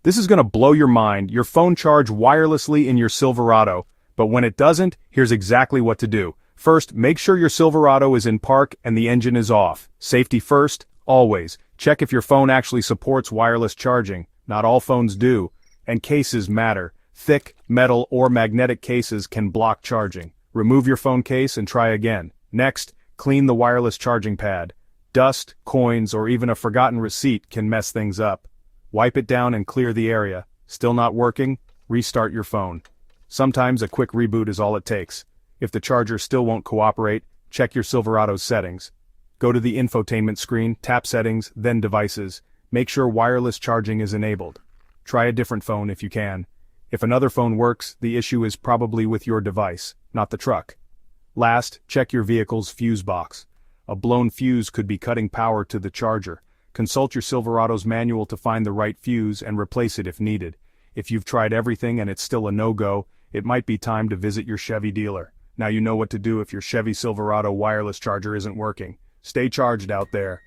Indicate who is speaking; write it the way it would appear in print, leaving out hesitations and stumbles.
Speaker 1: This is gonna blow your mind. Your phone charges wirelessly in your Silverado, but when it doesn't, here's exactly what to do. First, make sure your Silverado is in park and the engine is off. Safety first, always. Check if your phone actually supports wireless charging. Not all phones do. And cases matter. Thick, metal, or magnetic cases can block charging. Remove your phone case and try again. Next, clean the wireless charging pad. Dust, coins, or even a forgotten receipt can mess things up. Wipe it down and clear the area. Still not working? Restart your phone. Sometimes a quick reboot is all it takes. If the charger still won't cooperate, check your Silverado's settings. Go to the infotainment screen, tap Settings, then Devices. Make sure wireless charging is enabled. Try a different phone if you can. If another phone works, the issue is probably with your device, not the truck. Last, check your vehicle's fuse box. A blown fuse could be cutting power to the charger. Consult your Silverado's manual to find the right fuse and replace it if needed. If you've tried everything and it's still a no-go, it might be time to visit your Chevy dealer. Now you know what to do if your Chevy Silverado wireless charger isn't working. Stay charged out there.